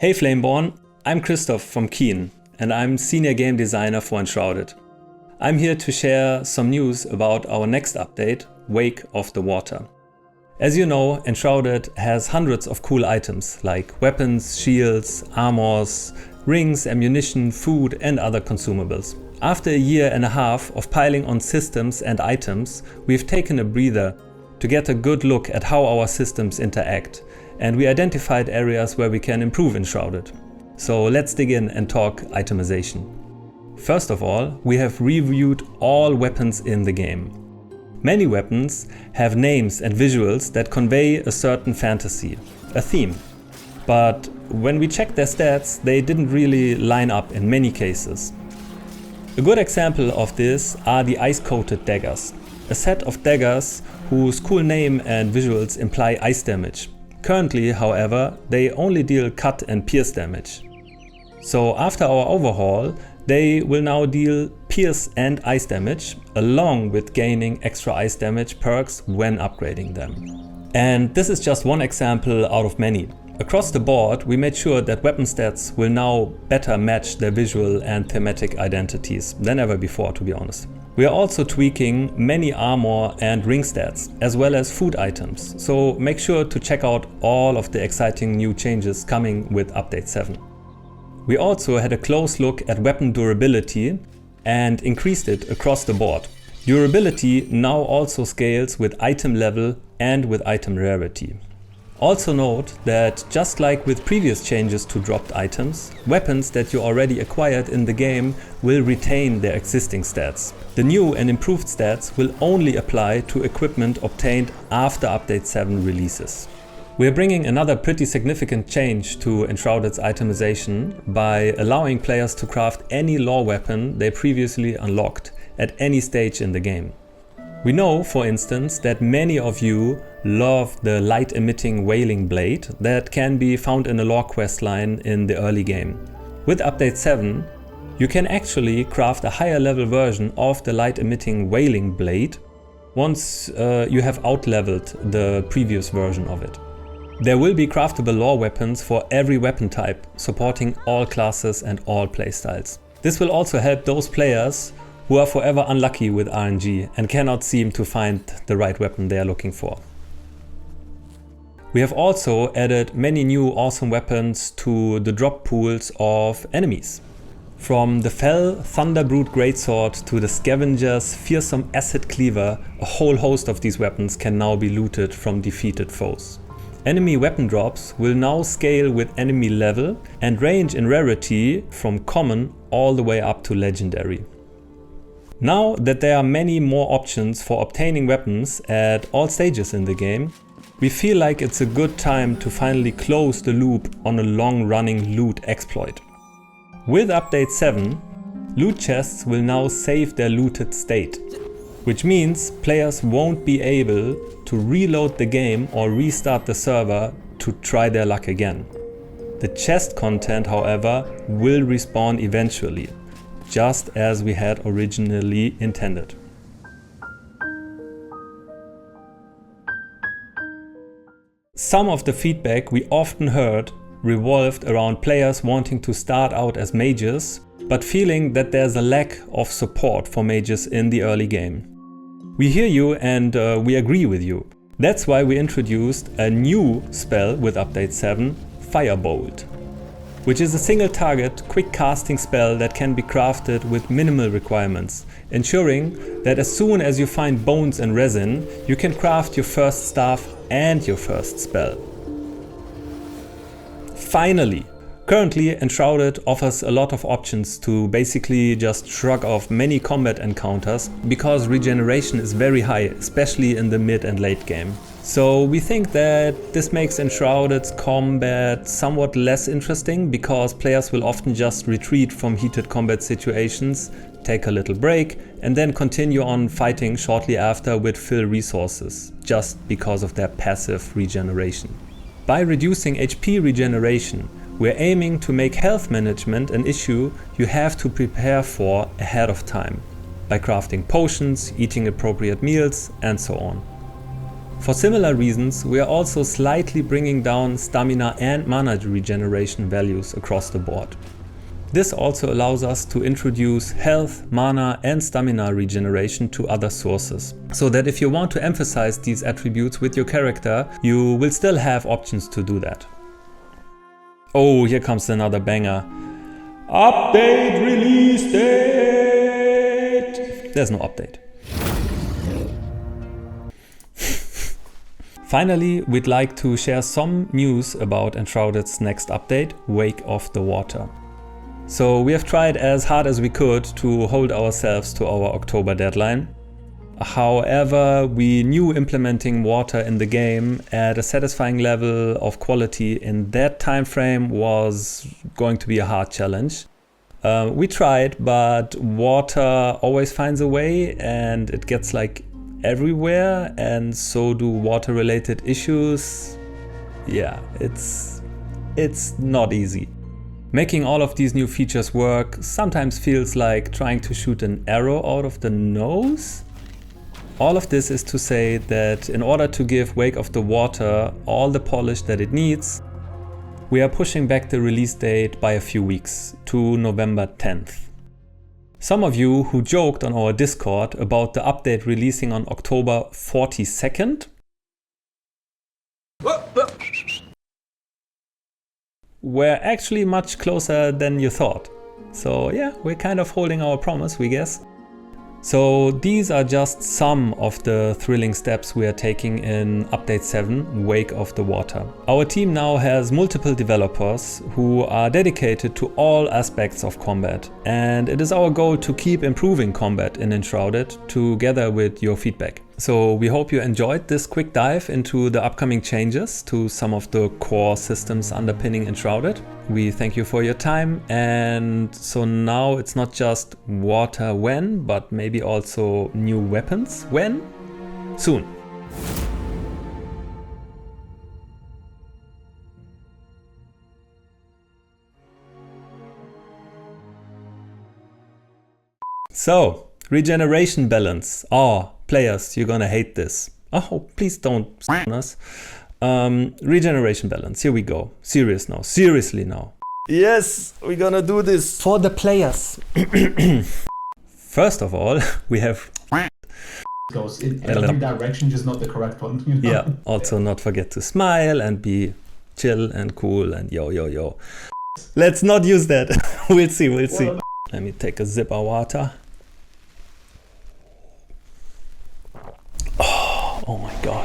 Hey Flameborn, I'm Christoph from Keen, and I'm Senior Game Designer for Enshrouded. I'm here to share some news about our next update, Wake of the Water. As you know, Enshrouded has hundreds of cool items like weapons, shields, armors, rings, ammunition, food and other consumables. After a year and a half of piling on systems and items, we've taken a breather to get a good look at how our systems interact, and we identified areas where we can improve Enshrouded. So let's dig in and talk itemization. First of all, we have reviewed all weapons in the game. Many weapons have names and visuals that convey a certain fantasy, a theme. But when we checked their stats, they didn't really line up in many cases. A good example of this are the ice-coated daggers, a set of daggers whose cool name and visuals imply ice damage. Currently, however, they only deal cut and pierce damage. So after our overhaul, they will now deal pierce and ice damage, along with gaining extra ice damage perks when upgrading them. And this is just one example out of many. Across the board, we made sure that weapon stats will now better match their visual and thematic identities than ever before, to be honest. We are also tweaking many armor and ring stats, as well as food items, so make sure to check out all of the exciting new changes coming with Update 7. We also had a close look at weapon durability and increased it across the board. Durability now also scales with item level and with item rarity. Also note that just like with previous changes to dropped items, weapons that you already acquired in the game will retain their existing stats. The new and improved stats will only apply to equipment obtained after Update 7 releases. We are bringing another pretty significant change to Enshrouded's itemization by allowing players to craft any lore weapon they previously unlocked at any stage in the game. We know, for instance, that many of you love the light-emitting wailing blade that can be found in a lore questline in the early game. With Update 7, you can actually craft a higher level version of the light-emitting wailing blade once you have outleveled the previous version of it. There will be craftable lore weapons for every weapon type, supporting all classes and all playstyles. This will also help those players who are forever unlucky with RNG and cannot seem to find the right weapon they are looking for. We have also added many new awesome weapons to the drop pools of enemies. From the Fell Thunderbrute Greatsword to the Scavenger's Fearsome Acid Cleaver, a whole host of these weapons can now be looted from defeated foes. Enemy weapon drops will now scale with enemy level and range in rarity from common all the way up to legendary. Now that there are many more options for obtaining weapons at all stages in the game, we feel like it's a good time to finally close the loop on a long-running loot exploit. With Update 7, loot chests will now save their looted state, which means players won't be able to reload the game or restart the server to try their luck again. The chest content, however, will respawn eventually, just as we had originally intended. Some of the feedback we often heard revolved around players wanting to start out as mages, but feeling that there's a lack of support for mages in the early game. We hear you and we agree with you. That's why we introduced a new spell with Update 7, Firebolt, which is a single target, quick casting spell that can be crafted with minimal requirements, ensuring that as soon as you find bones and resin, you can craft your first staff and your first spell. Finally, currently Enshrouded offers a lot of options to basically just shrug off many combat encounters because regeneration is very high, especially in the mid and late game. So we think that this makes Enshrouded's combat somewhat less interesting because players will often just retreat from heated combat situations, take a little break, and then continue on fighting shortly after with fill resources, just because of their passive regeneration. By reducing HP regeneration, we're aiming to make health management an issue you have to prepare for ahead of time, by crafting potions, eating appropriate meals, and so on. For similar reasons, we are also slightly bringing down stamina and mana regeneration values across the board. This also allows us to introduce health, mana and stamina regeneration to other sources, so that if you want to emphasize these attributes with your character, you will still have options to do that. Oh, here comes another banger. Update release date! There's no update. Finally, we'd like to share some news about Enshrouded's next update, Wake of the Water. So we have tried as hard as we could to hold ourselves to our October deadline. However, we knew implementing water in the game at a satisfying level of quality in that time frame was going to be a hard challenge. We tried, but water always finds a way and it gets like everywhere, and so do water-related issues. Yeah, it's not easy. Making all of these new features work sometimes feels like trying to shoot an arrow out of the nose. All of this is to say that in order to give Wake of the Water all the polish that it needs, we are pushing back the release date by a few weeks to November 10th. Some of you who joked on our Discord about the update releasing on October 42nd were actually much closer than you thought. So yeah, we're kind of holding our promise, we guess. So these are just some of the thrilling steps we are taking in Update 7, Wake of the Water. Our team now has multiple developers who are dedicated to all aspects of combat, and it is our goal to keep improving combat in Enshrouded together with your feedback. So we hope you enjoyed this quick dive into the upcoming changes to some of the core systems underpinning Enshrouded. We thank you for your time, and so now it's not just water when, but maybe also new weapons when? Soon. So, regeneration balance. Oh, players, you're gonna hate this. Oh, please don't us. Regeneration balance, here we go. Serious now, seriously now. Yes, we're gonna do this. For the players. First of all, we have... goes in every direction, just not the correct one. You know? Yeah, also not forget to smile and be chill and cool and yo. Let's not use that. We'll see. Let me take a sip of water. Oh my god.